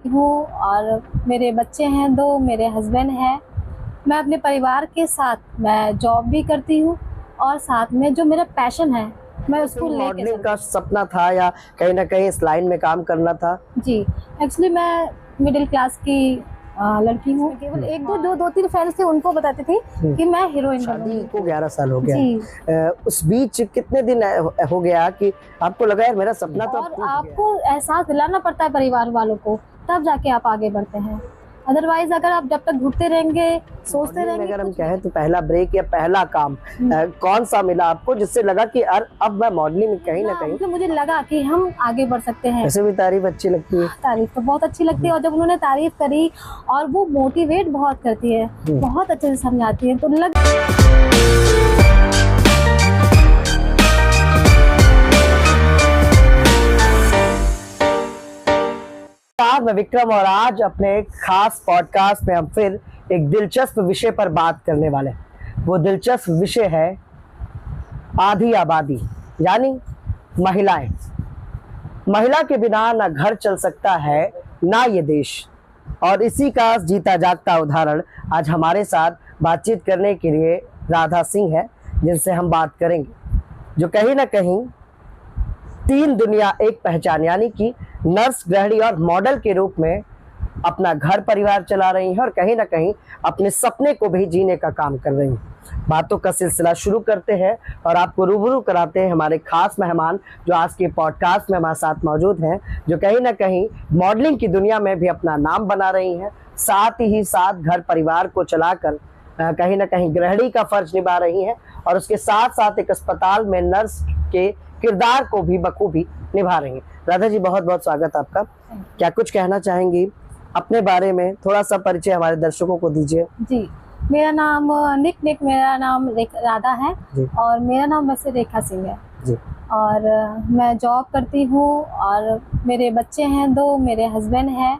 हूँ और मेरे बच्चे हैं 2, मेरे हस्बैंड हैं। मैं अपने परिवार के साथ मैं जॉब भी करती हूँ और साथ में जो मेरा पैशन है मैं उसको लेके मॉडलिंग चलती का हूँ। सपना था या कहीं ना कहीं इस लाइन में काम करना था? जी, एक्चुअली मैं मिडिल क्लास की लड़की हूँ। केवल 1-2 जो 2-3 फ्रेंड्स थे उनको बताती थी कि मैं हीरोइन शादी बनूँगी। को 11 साल हो गया जी। है। उस बीच कितने दिन हो गया कि आपको लगा यार मेरा सपना तो अब और टूट गया है? आपको एहसास दिलाना पड़ता है परिवार वालों को, तब जाके आप आगे बढ़ते हैं। अदरवाइज़ अगर आप जब तक घुटते रहेंगे, सोचते मॉडलिंग में रहेंगे अगर हम कुछ नहीं कहें कर तो पहला ब्रेक या पहला काम कौन सा मिला आपको जिससे लगा कि यार अब मैं मॉडलिंग में कहीं ना कहीं? मतलब मुझे लगा कि हम आगे बढ़ सकते हैं। वैसे भी तारीफ अच्छी लगती है। तारीफ़ तो बहुत अच्छी लगती है और जब उन्होंने तारीफ़ करी और वो मोटिवेट बहुत करती है, बहुत अच्छे से समझाती है तो मैं विक्रम और आज अपने एक खास पॉडकास्ट में हम फिर एक दिलचस्प विषय पर बात करने वाले हैं। वो दिलचस्प विषय है आधी आबादी, यानी महिलाएं। महिला के बिना ना घर चल सकता है ना ये देश। और इसी का जीता जागता उदाहरण आज हमारे साथ बातचीत करने के लिए राधा सिंह है, जिनसे हम बात करेंगे, जो कहीं ना कहीं 3 दुनिया एक पहचान यानी कि नर्स, गृहिणी और मॉडल के रूप में अपना घर परिवार चला रही हैं और कहीं ना कहीं अपने सपने को भी जीने का काम कर रही हैं। बातों का सिलसिला शुरू करते हैं और आपको रूबरू कराते हैं हमारे खास मेहमान जो आज के पॉडकास्ट में हमारे साथ मौजूद हैं, जो कहीं ना कहीं मॉडलिंग की दुनिया में भी अपना नाम बना रही हैं, साथ ही साथ घर परिवार को चलाकर कहीं ना कहीं गृहिणी का फर्ज निभा रही हैं और उसके साथ साथ एक अस्पताल में नर्स के किरदार को भी बखूबी निभा रही हैं। राधा जी, बहुत बहुत स्वागत आपका। क्या कुछ कहना चाहेंगी अपने बारे में? थोड़ा सा परिचय हमारे दर्शकों को दीजिए। जी, मेरा नाम मेरा नाम राधा है और मेरा नाम वैसे रेखा सिंह है जी। और मैं जॉब करती हूँ और मेरे बच्चे हैं 2, मेरे हस्बैंड हैं।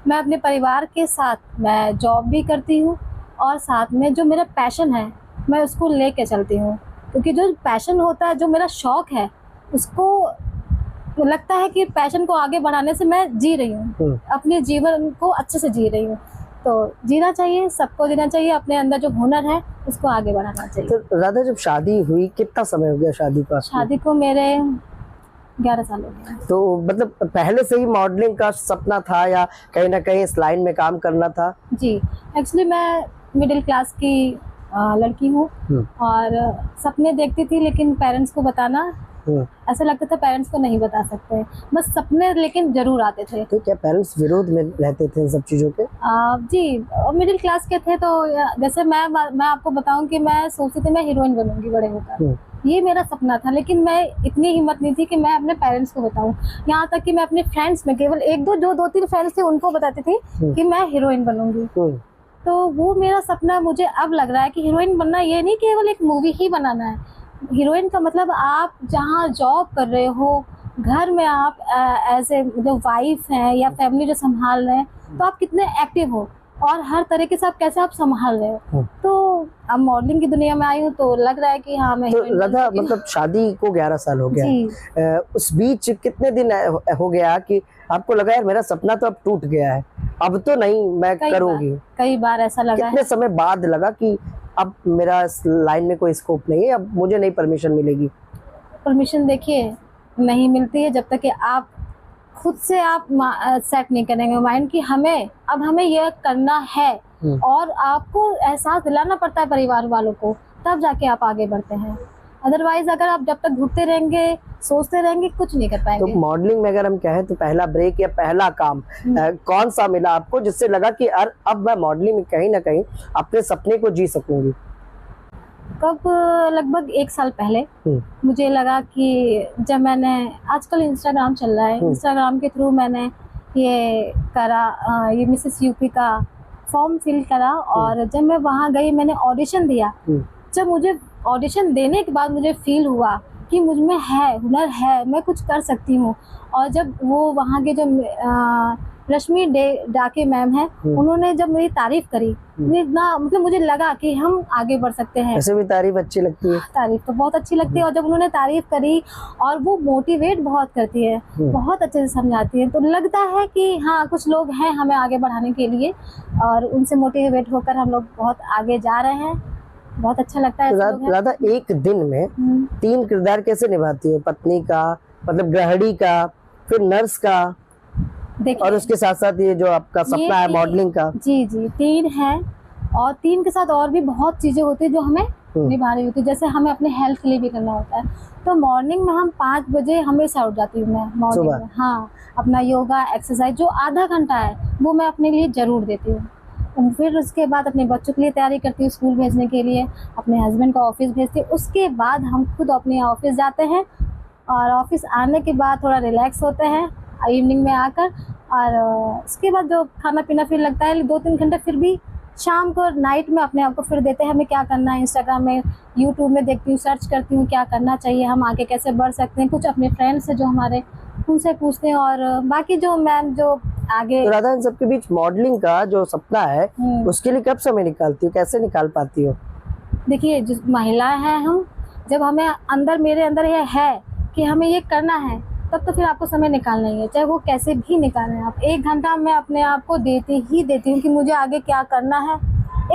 मैं अपने परिवार के साथ मैं जॉब भी करती हूँ और साथ में जो मेरा पैशन है मैं उसको लेके चलती हूँ, क्योंकि जो पैशन होता है, जो मेरा शौक़ है, उसको लगता है कि पैशन को आगे बढ़ाने से मैं जी रही हूँ, अपने जीवन को अच्छे से जी रही हूँ। तो जीना चाहिए, सबको जीना चाहिए, अपने अंदर जो हुनर है उसको आगे बढ़ाना चाहिए। तो राधा, जब शादी हुई कितना समय हो गया शादी का? शादी को मेरे 11 साल हो गए। तो मतलब पहले से ही मॉडलिंग का सपना था या कहीं ना कहीं इस लाइन में काम करना था? जी, एक्चुअली मैं मिडिल क्लास की लड़की हूँ और सपने देखती थी, लेकिन पेरेंट्स को बताना ऐसा लगता था पेरेंट्स को नहीं बता सकते, बस सपने लेकिन जरूर आते थे। तो क्या पेरेंट्स विरोध में रहते थे इन सब चीजों के? जी, मिडिल क्लास के थे तो जैसे मैं आपको बताऊं कि मैं सोचती थी मैं हीरोइन बनूंगी बड़े होकर, ये मेरा सपना था, लेकिन मैं इतनी हिम्मत नहीं थी कि मैं अपने पेरेंट्स को बताऊं। यहाँ तक कि मैं अपने फ्रेंड्स में केवल 1-2 जो 2-3 फ्रेंड्स थे उनको बताती थी कि मैं हीरोइन बनूंगी। तो वो मेरा सपना मुझे अब लग रहा है कि हीरोइन बनना ये नहीं केवल एक मूवी ही बनाना है। हीरोइन का मतलब आप जहाँ जॉब कर रहे हो, घर में आप एज ए जो वाइफ हैं या फैमिली जो संभाल रहे हैं, तो आप कितने एक्टिव हो और हर तरीके से आप कैसे आप संभाल रहे हो। तो अब मॉडलिंग की दुनिया में आई हूँ तो लग रहा है कि हाँ मैं तो राधा, मतलब शादी को 11 साल हो गया है। उस बीच कितने दिन हो गया कि आपको लगा यार मेरा सपना तो अब टूट गया है, अब तो नहीं मैं करूँगी? कई बार ऐसा लगा। कितने समय बाद लगा कि अब मेरा इस लाइन में कोई स्कोप नहीं है, अब मुझे नहीं परमिशन मिलेगी? परमिशन देखिए नहीं मिलती है जब तक कि आप खुद से आप सेट नहीं करेंगे माइंड कि हमें ये करना है, और आपको एहसास दिलाना पड़ता है परिवार वालों को, तब जाके आप आगे बढ़ते हैं। अदरवाइज अगर आप जब तक घुटते रहेंगे, सोचते रहेंगे, कुछ नहीं कर पाएंगे। तो मॉडलिंग में अगर हम कहें तो पहला ब्रेक या पहला काम कौन सा मिला आपको जिससे लगा कि यार अब मैं मॉडलिंग में कहीं ना कहीं अपने सपने को जी सकूंगी? कब? लगभग 1 साल पहले मुझे लगा कि जब मैंने, आजकल इंस्टाग्राम चल रहा है, इंस्टाग्राम के थ्रू मैंने ये करा, ये मिसेस यूपी का फॉर्म फिल करा और जब मैं वहाँ गई मैंने ऑडिशन दिया। जब मुझे ऑडिशन देने के बाद मुझे फील हुआ कि मुझ में है, हुनर है, मैं कुछ कर सकती हूँ। और जब वो वहाँ के जो रश्मि डाके मैम है, उन्होंने जब मेरी तारीफ करी, मुझे इतना मतलब मुझे लगा कि हम आगे बढ़ सकते हैं। ऐसे भी तारीफ अच्छी लगती है, तारीफ तो बहुत अच्छी लगती है, और जब उन्होंने तारीफ करी और वो मोटिवेट बहुत करती है, बहुत अच्छे से समझाती है, तो लगता है कि हाँ कुछ लोग हैं हमें आगे बढ़ाने के लिए, और उनसे मोटिवेट होकर हम लोग बहुत आगे जा रहे हैं। बहुत अच्छा लगता है। तो राधा, एक दिन में 3 किरदार कैसे निभाती हो? पत्नी का, मतलब गृहिणी का, फिर नर्स का, और उसके साथ साथ ये जो आपका सपना है मॉडलिंग का। जी जी 3 है, और 3 के साथ और भी बहुत चीजें होती है जो हमें निभानी होती है। जैसे हमें अपने हेल्थ के लिए भी करना होता है, तो मॉर्निंग में हम 5 बजे हमेशा उठ जाती हूँ मैं मॉर्निंग में। हाँ, अपना योगा एक्सरसाइज जो आधा घंटा है वो मैं अपने लिए जरूर देती हूँ। फिर उसके बाद अपने बच्चों के लिए तैयारी करती हूँ स्कूल भेजने के लिए, अपने हस्बैंड को ऑफिस भेजती हूँ। उसके बाद हम खुद अपने ऑफिस जाते हैं, और ऑफिस आने के बाद थोड़ा रिलैक्स होते हैं इवनिंग में आकर, और उसके बाद जो खाना पीना फिर लगता है 2-3 घंटे, फिर भी शाम को नाइट में अपने आप को फिर देते हैं हमें क्या करना है। इंस्टाग्राम में, यूट्यूब में देखती हूँ, सर्च करती हूँ क्या करना चाहिए, हम आगे कैसे बढ़ सकते हैं। कुछ अपने फ्रेंड्स हैं जो हमारे, उनसे पूछते हैं, और बाकी जो मैम जो आगे। तो राधा, इन सबके बीच मॉडलिंग का जो सपना है उसके लिए कब समय निकालती हो, कैसे निकाल पाती हो? देखिए, जो महिलाएं हैं हम, जब हमें अंदर, मेरे अंदर ये है कि हमें ये करना है, तब तो फिर आपको समय निकालना ही है, चाहे वो कैसे भी निकालें आप। 1 घंटा मैं अपने आप को देती हूँ कि मुझे आगे क्या करना है।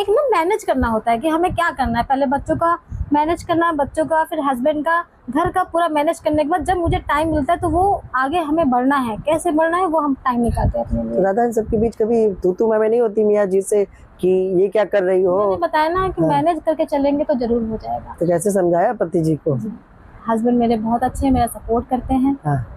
एक ना मैनेज करना होता है कि हमें क्या करना है, पहले बच्चों का मैनेज करना है, बच्चों का, फिर हस्बैंड का, घर का पूरा मैनेज करने के बाद जब मुझे टाइम मिलता है तो वो आगे हमें बढ़ना है, कैसे बढ़ना है वो हम टाइम निकालते हैं अपने लिए। तो राधा, इन सबके बीच कभी तू मैं नहीं होती मियाँ जी से कि ये क्या कर रही हो? मैंने बताया ना कि मैनेज करके चलेंगे तो जरूर हो जाएगा। तो कैसे समझाया पति जी को? हस्बैंड मेरे बहुत अच्छे हैं, मेरा सपोर्ट करते हैं।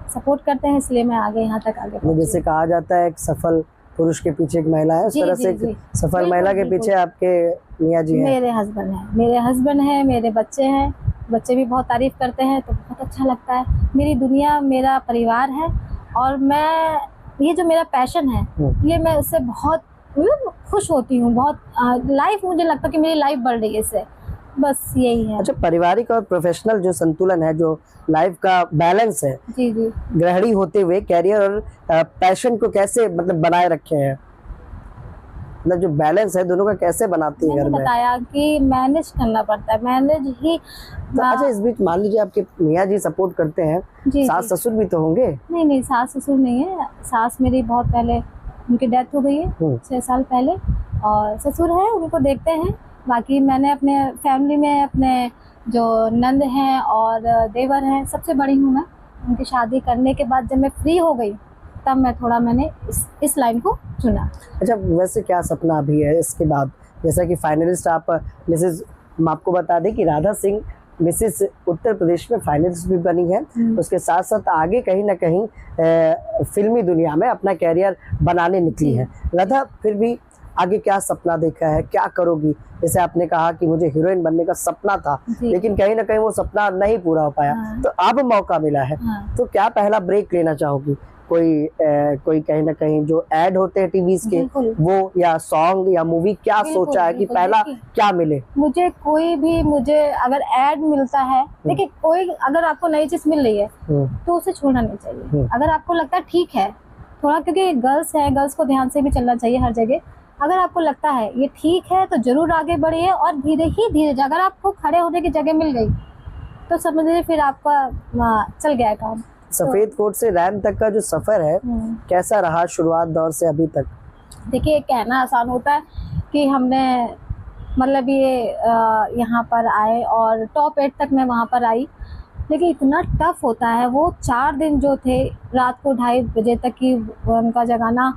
सपोर्ट करते हैं, इसलिए मैं आगे यहाँ तक आगे। जैसे कहा जाता है एक सफल पुरुष के पीछे एक महिला है, उस तरह से एक सफल महिला के पीछे आपके मियाँ जी हैं। मेरे हस्बैंड हैं, मेरे बच्चे हैं, बच्चे भी बहुत तारीफ करते हैं, तो बहुत अच्छा लगता है। मेरी दुनिया मेरा परिवार है, और मैं ये जो मेरा पैशन है ये मैं उससे बहुत खुश होती हूँ। बहुत लाइफ, मुझे लगता है कि मेरी लाइफ बढ़ रही है इससे, बस यही है। अच्छा, पारिवारिक और प्रोफेशनल जो संतुलन है, जो लाइफ का बैलेंस है, जी जी, गृहिणी होते हुए कैरियर और पैशन को कैसे मतलब बनाए रखे हैं? मतलब जो बैलेंस है दोनों का कैसे बनाती है घर में? बताया कि मैनेज करना पड़ता है, मैनेज ही। तो अच्छा, इस बीच मान लीजिए आपके मियाँ जी सपोर्ट करते हैं, सास ससुर भी तो होंगे? नहीं, सास ससुर नहीं है। सास मेरी बहुत पहले उनकी डेथ हो गई है, 6 साल पहले, और ससुर है, उनको देखते हैं। बाकी मैंने अपने फैमिली में अपने जो नंद हैं और देवर हैं, सबसे बड़ी हूँ मैं। उनकी शादी करने के बाद जब मैं फ्री हो गई, तब मैंने इस लाइन को चुना। अच्छा, वैसे क्या सपना अभी है इसके बाद? जैसा कि फाइनलिस्ट आप मिसेज, हम आपको बता दें कि राधा सिंह मिसेस उत्तर प्रदेश में फाइनलिस्ट भी बनी है। उसके साथ साथ आगे कहीं ना कहीं फिल्मी दुनिया में अपना कैरियर बनाने निकली है। राधा, फिर भी आगे क्या सपना देखा है, क्या करोगी? जैसे आपने कहा कि मुझे हीरोइन बनने का सपना था, लेकिन कहीं ना कहीं वो सपना नहीं पूरा हो पाया, तो अब मौका मिला है, तो क्या पहला ब्रेक लेना चाहोगी? कोई कहीं ना कहीं जो ऐड होते हैं टीवीज के, वो, या सॉन्ग या मूवी, क्या सोचा है कि पहला क्या मिले? मुझे अगर ऐड मिलता है, देखिए कोई अगर आपको नई चीज मिल रही है तो उसे छोड़ना नहीं चाहिए। अगर आपको लगता है ठीक है थोड़ा, क्योंकि गर्ल्स है, गर्ल्स को ध्यान से भी चलना चाहिए हर जगह। अगर आपको लगता है ये ठीक है तो जरूर आगे बढ़िए, और धीरे धीरे अगर आपको खड़े होने की जगह मिल गई तो समझ लीजिए फिर आपका चल गया काम। सफेद कोट से रैम तक का जो सफर है, कैसा रहा शुरुआत दौर से अभी तक? देखिए, कहना आसान होता है कि हमने मतलब ये यहाँ पर आए और टॉप 8 तक मैं वहाँ पर आई, लेकिन इतना टफ होता है वो 4 दिन जो थे, रात को 2:30 बजे तक की उनका जगाना,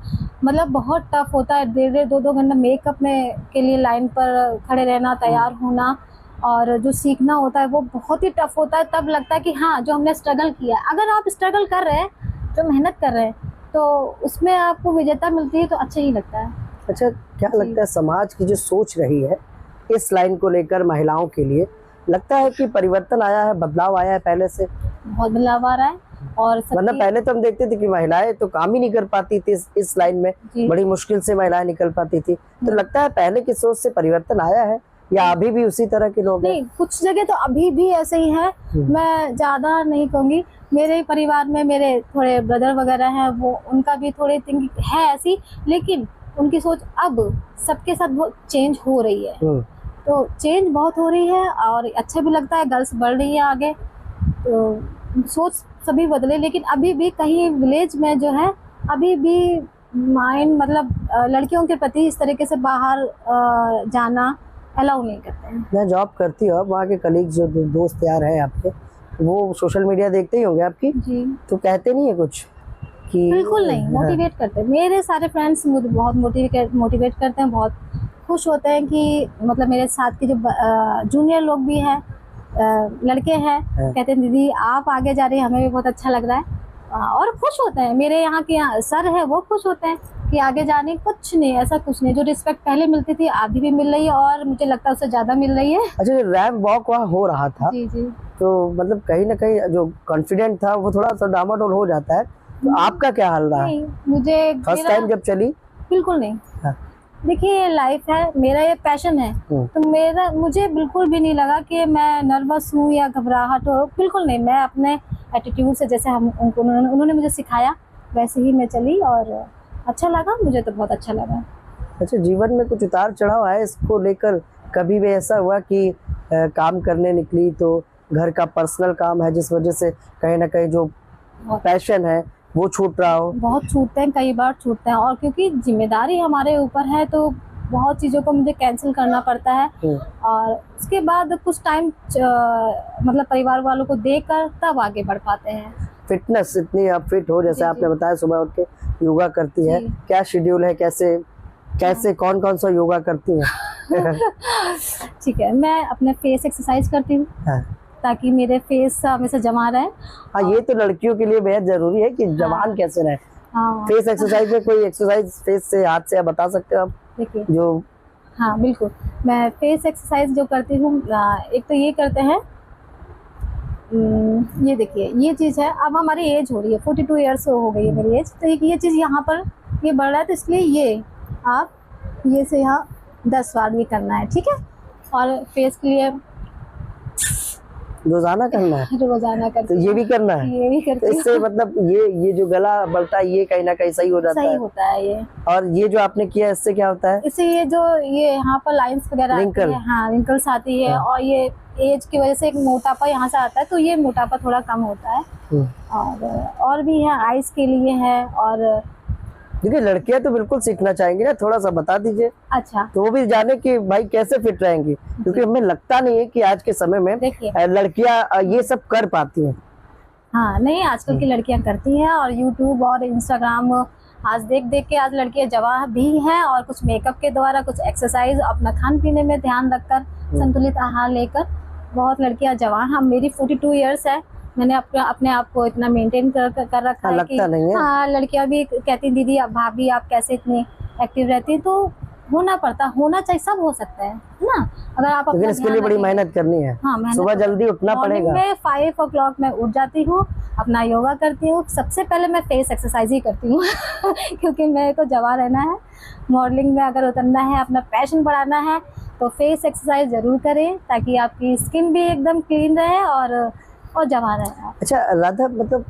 मतलब बहुत टफ होता है। 1.5-2 घंटा मेकअप में के लिए लाइन पर खड़े रहना, तैयार होना, और जो सीखना होता है वो बहुत ही टफ होता है। तब लगता है कि हाँ, जो हमने स्ट्रगल किया, अगर आप स्ट्रगल कर रहे हैं, जो मेहनत कर रहे हैं, तो उसमें आपको विजेता मिलती है तो अच्छा ही लगता है। अच्छा, क्या लगता है समाज की जो सोच रही है इस लाइन को लेकर महिलाओं के लिए, लगता है कि परिवर्तन आया है, बदलाव आया है? पहले से बहुत बदलाव आ रहा है। और मतलब पहले तो हम देखते थे कि महिलाएं तो काम ही नहीं कर पाती थी इस लाइन में, बड़ी मुश्किल से महिलाएं निकल पाती थी। तो लगता है पहले की सोच से परिवर्तन आया है या अभी भी उसी तरह के लोग हैं? नहीं, कुछ जगह तो अभी भी ऐसे ही है। मैं ज्यादा नहीं कहूंगी, मेरे परिवार में मेरे थोड़े ब्रदर वगैरह हैं, वो उनका भी थोड़ी थिंकिंग है ऐसी, लेकिन उनकी सोच अब सबके साथ बहुत चेंज हो रही है। तो चेंज बहुत हो रही है और अच्छा भी लगता है, गर्ल्स बढ़ रही है आगे, तो सोच सभी बदले। लेकिन अभी भी कहीं विलेज में जो है अभी भी माइंड मतलब लड़कियों के प्रति इस तरीके से बाहर जाना अलाउ नहीं करते हैं। मैं जॉब करती हूँ, वहाँ के कलीग जो दोस्त यार हैं आपके, वो सोशल मीडिया देखते ही होंगे आपकी, जी तो कहते नहीं है कुछ कि? बिल्कुल नहीं, मोटिवेट करते हैं। मेरे सारे फ्रेंड्स मुझे बहुत मोटिवेट करते हैं, बहुत खुश होते हैं कि मतलब मेरे साथ के जो जूनियर लोग भी हैं, लड़के हैं, कहते हैं दीदी आप आगे जा रही हैं, हमें भी बहुत अच्छा लग रहा है। और खुश होते हैं, मेरे यहाँ के सर है वो खुश होते हैं कि आगे जाने, कुछ नहीं ऐसा कुछ नहीं, जो रिस्पेक्ट पहले मिलती थी अभी भी मिल रही है और मुझे लगता है उससे ज्यादा मिल रही है। अच्छा, जो रैंप वॉक वहाँ हो रहा था, जी जी, तो मतलब कहीं ना कहीं जो कॉन्फिडेंट था वो थोड़ा सा डामाडोल हो जाता है, तो आपका क्या हाल रहा? नहीं मुझे फर्स्ट टाइम जब चली? बिल्कुल नहीं। हाँ। देखिए लाइफ है, मेरा ये पैशन है, तो मुझे बिल्कुल भी नहीं लगा कि मैं नर्वस हूँ या घबराहट हो, बिल्कुल नहीं। मैं अपने एटीट्यूड से, जैसे उन्होंने मुझे सिखाया वैसे ही मैं चली और अच्छा लगा, मुझे तो बहुत अच्छा लगा। अच्छा, जीवन में कुछ उतार चढ़ाव है इसको लेकर? कभी भी ऐसा हुआ कि काम करने निकली तो घर का पर्सनल काम है जिस वजह से कहीं ना कहीं जो पैशन है वो छूट रहा हो? बहुत छूटते हैं, कई बार छूटते हैं, और क्योंकि जिम्मेदारी हमारे ऊपर है तो बहुत चीज़ों को मुझे कैंसिल करना पड़ता है। और उसके बाद कुछ टाइम मतलब परिवार वालों को देकर तब आगे बढ़ पाते हैं। फिटनेस इतनी आप फिट हो, जैसे जी, आपने बताया सुबह उठ के योगा करती है, क्या शेड्यूल है, कैसे कैसे कौन कौन सा योगा करती है? ठीक है, मैं अपने फेस एक्सरसाइज करती हूँ ताकि मेरे फेस हमेशा जमा रहे। हाँ, ये तो लड़कियों के लिए बेहद जरूरी है कि जवान कैसे रहे। फेस एक्सरसाइज में कोई एक्सरसाइज फेस से, हाथ से आप बता सकते हो आप? देखिए जो हाँ बिल्कुल, मैं फेस एक्सरसाइज जो करती हूँ, एक तो ये करते हैं, ये देखिए ये चीज़ है, अब हमारी एज हो रही है 42 ईयर्स हो गई है मेरी एज, तो ये चीज़ यहाँ पर ये बढ़ रहा है, तो इसलिए ये आप ये से यहाँ 10 बार ये करना है, ठीक है। और फेस के लिए रोजाना करना है? रोजाना करते तो ये भी करना है? ये भी करते तो इससे मतलब ये जो गला बलता है ये कहीं ना कहीं सही हो जाता है? सही होता है ये। और ये जो आपने किया इससे क्या होता है? इससे ये जो ये यहाँ पर लाइंस वगैरह आती है, हाँ रिंकल्स आती है, और ये एज की वजह से एक मोटापा यहाँ से आता है, तो ये मोटापा थोड़ा कम होता है। और भी है, आइस के लिए है। और देखिए लड़कियां तो बिल्कुल सीखना चाहेंगी ना, थोड़ा सा बता दीजिए। अच्छा, तो वो भी जाने कि भाई कैसे फिट रहेंगी, क्योंकि हमें लगता नहीं है कि आज के समय में लड़कियां ये सब कर पाती हैं। हाँ नहीं, आजकल की लड़कियां करती हैं, और यूट्यूब और इंस्टाग्राम आज देख देख के आज लड़कियां जवान भी हैं, और कुछ मेकअप के द्वारा, कुछ एक्सरसाइज, अपना खान पीने में ध्यान रखकर, संतुलित आहार लेकर बहुत लड़कियां जवान। हम मेरी 42 ईयर्स है, मैंने अपने आप को इतना मेंटेन कर रखा है कि हाँ, लड़कियां भी कहती दीदी अब भाभी आप कैसे इतनी एक्टिव रहती हैं, तो होना पड़ता, होना चाहिए, सब हो सकता है ना, अगर आप अपना इसके लिए बड़ी मेहनत करनी है। हाँ, सुबह जल्दी उठना पड़ेगा। मैं 5 o'clock में उठ जाती हूँ, अपना योगा करती हूँ। सबसे पहले मैं फेस एक्सरसाइज ही करती हूँ क्योंकि मेरे को जवान रहना है, मॉडलिंग में अगर उतरना है, अपना पैशन बढ़ाना है, तो फेस एक्सरसाइज जरूर करें ताकि आपकी स्किन भी एकदम क्लीन रहे और जवान रहे। अच्छा राधा, मतलब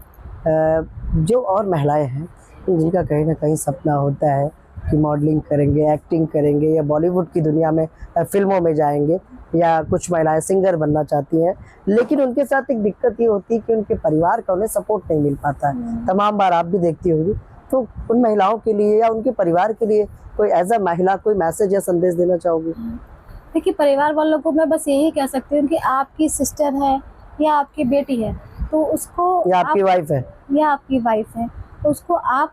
जो और महिलाएं हैं जिनका कहीं ना कहीं सपना होता है कि मॉडलिंग करेंगे, एक्टिंग करेंगे, या बॉलीवुड की दुनिया में फिल्मों में जाएंगे, या कुछ महिलाएं सिंगर बनना चाहती हैं, लेकिन उनके साथ एक दिक्कत ये होती है कि उनके परिवार का उन्हें सपोर्ट नहीं मिल पाता है। तमाम बार आप भी देखती होंगी, तो उन महिलाओं के लिए या उनके परिवार के लिए कोई एज अ महिला कोई मैसेज या संदेश देना चाहोगी? देखिए, परिवार वालों को मैं बस यही कह सकती हूँ कि आपकी सिस्टर है या आपकी बेटी है, तो उसको, या आपकी वाइफ है, या आपकी वाइफ है, तो उसको आप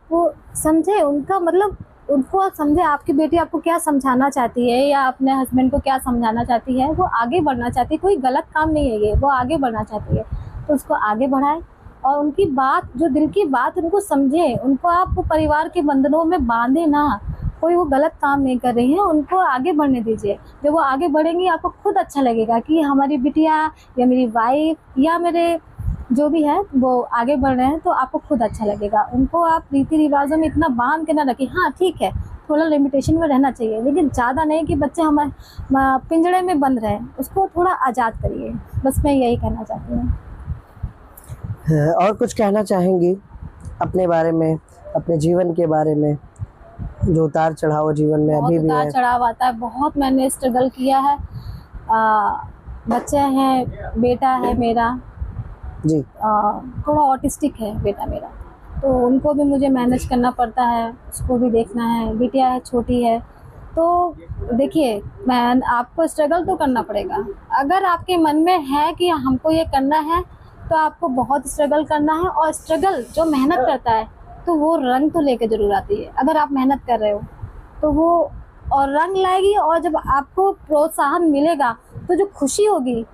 समझे, उनका मतलब उनको समझे, आपकी बेटी आपको क्या समझाना चाहती है या अपने हस्बैंड को क्या समझाना चाहती है। वो आगे बढ़ना चाहती है, कोई गलत काम नहीं है ये, वो आगे बढ़ना चाहती है, तो उसको आगे बढ़ाए और उनकी बात, जो दिल की बात, उनको समझे, उनको आप परिवार के बंधनों में बांधे ना। कोई वो गलत काम नहीं कर रही है, उनको आगे बढ़ने दीजिए। जब वो आगे बढ़ेंगी आपको खुद अच्छा लगेगा कि हमारी बिटिया या मेरी वाइफ या मेरे जो भी है वो आगे बढ़ रहे हैं, तो आपको खुद अच्छा लगेगा। उनको आप रीति रिवाजों में इतना बांध के ना रखिए। हाँ ठीक है, थोड़ा लिमिटेशन में रहना चाहिए, लेकिन ज़्यादा नहीं कि बच्चे हमारे पिंजड़े में बंद रहे, उसको थोड़ा आज़ाद करिए। बस मैं यही कहना चाहती हूँ। और कुछ कहना चाहेंगी अपने बारे में, अपने जीवन के बारे में, जो उतार चढ़ाव जीवन में बहुत अभी भी उतार है? चढ़ाव आता है, बहुत मैंने स्ट्रगल किया है। बच्चे हैं, बेटा है मेरा, जी। थोड़ा ऑटिस्टिक है बेटा मेरा, तो उनको भी मुझे मैनेज करना पड़ता है, उसको भी देखना है। बिटिया है, छोटी है। तो देखिए, मैं आपको स्ट्रगल तो करना पड़ेगा। अगर आपके मन में है कि हमको ये करना है, तो आपको बहुत स्ट्रगल करना है। और स्ट्रगल जो मेहनत करता है, तो वो रंग तो लेके जरूर आती है। अगर आप मेहनत कर रहे हो तो वो और रंग लाएगी, और जब आपको प्रोत्साहन मिलेगा तो जो खुशी होगी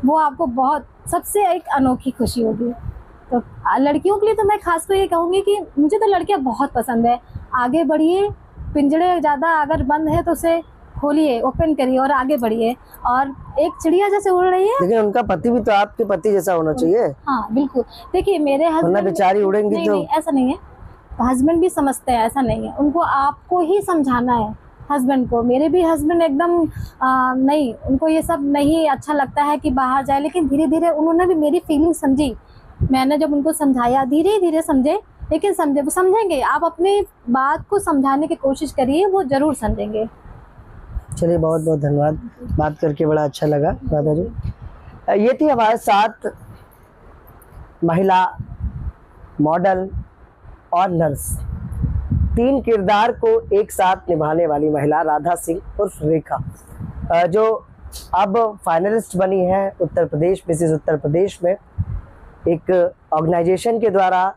वो आपको बहुत सबसे एक अनोखी खुशी होगी। तो लड़कियों के लिए तो मैं खासकर ये कहूँगी कि मुझे तो लड़कियां बहुत पसंद है। आगे बढ़िए, पिंजड़े ज़्यादा अगर बंद है तो उसे खोलिए, ओपन करिए और आगे बढ़िए। और एक चिड़िया जैसे उड़ रही है। लेकिन उनका पति भी तो आपके पति जैसा होना चाहिए। हाँ बिल्कुल, देखिए मेरे वरना हस्बैंड बेचारी उड़ेंगी नहीं, तो। नहीं ऐसा नहीं है, हस्बैंड भी समझते हैं, ऐसा नहीं है। उनको आपको ही समझाना है हस्बैंड को। मेरे भी हस्बैंड एकदम नहीं, उनको ये सब नहीं अच्छा लगता है कि बाहर जाए, लेकिन धीरे धीरे उन्होंने भी मेरी फीलिंग समझी। मैंने जब उनको समझाया, धीरे धीरे समझे, लेकिन समझे, वो समझेंगे। आप अपनी बात को समझाने की कोशिश करिए, वो जरूर समझेंगे। चलिए, बहुत बहुत धन्यवाद, बात करके बड़ा अच्छा लगा राधा जी। ये थी हमारे साथ महिला मॉडल और नर्स, 3 किरदार को एक साथ निभाने वाली महिला राधा सिंह उर्फ रेखा, जो अब फाइनलिस्ट बनी है उत्तर प्रदेश, मिसेस उत्तर प्रदेश में। एक ऑर्गेनाइजेशन के द्वारा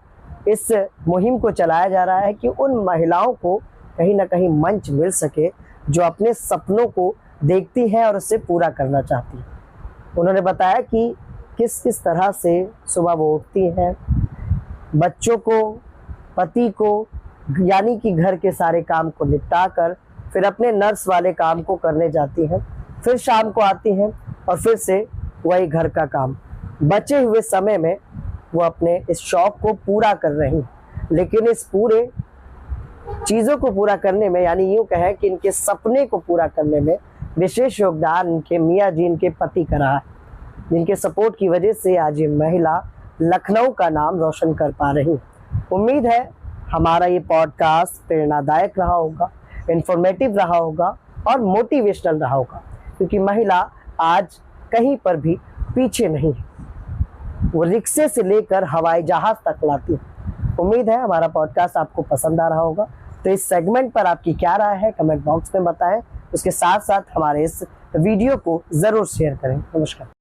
इस मुहिम को चलाया जा रहा है कि उन महिलाओं को कहीं ना कहीं मंच मिल सके जो अपने सपनों को देखती हैं और उससे पूरा करना चाहती हैं। उन्होंने बताया कि किस किस तरह से सुबह वो उठती हैं, बच्चों को, पति को, यानी कि घर के सारे काम को निपटा कर फिर अपने नर्स वाले काम को करने जाती हैं, फिर शाम को आती हैं और फिर से वही घर का काम। बचे हुए समय में वो अपने इस शौक को पूरा कर रही हैं, लेकिन इस पूरे चीज़ों को पूरा करने में, यानी यूँ कहें कि इनके सपने को पूरा करने में विशेष योगदान इनके मियाँ जी, इनके पति का रहा है, जिनके सपोर्ट की वजह से आज ये महिला लखनऊ का नाम रोशन कर पा रही। उम्मीद है हमारा ये पॉडकास्ट प्रेरणादायक रहा होगा, इंफॉर्मेटिव रहा होगा और मोटिवेशनल रहा होगा, क्योंकि महिला आज कहीं पर भी पीछे नहीं है। वो रिक्शे से लेकर हवाई जहाज तक लाती है। उम्मीद है हमारा पॉडकास्ट आपको पसंद आ रहा होगा। तो इस सेगमेंट पर आपकी क्या राय है कमेंट बॉक्स में बताएं। उसके साथ साथ हमारे इस वीडियो को ज़रूर शेयर करें। नमस्कार।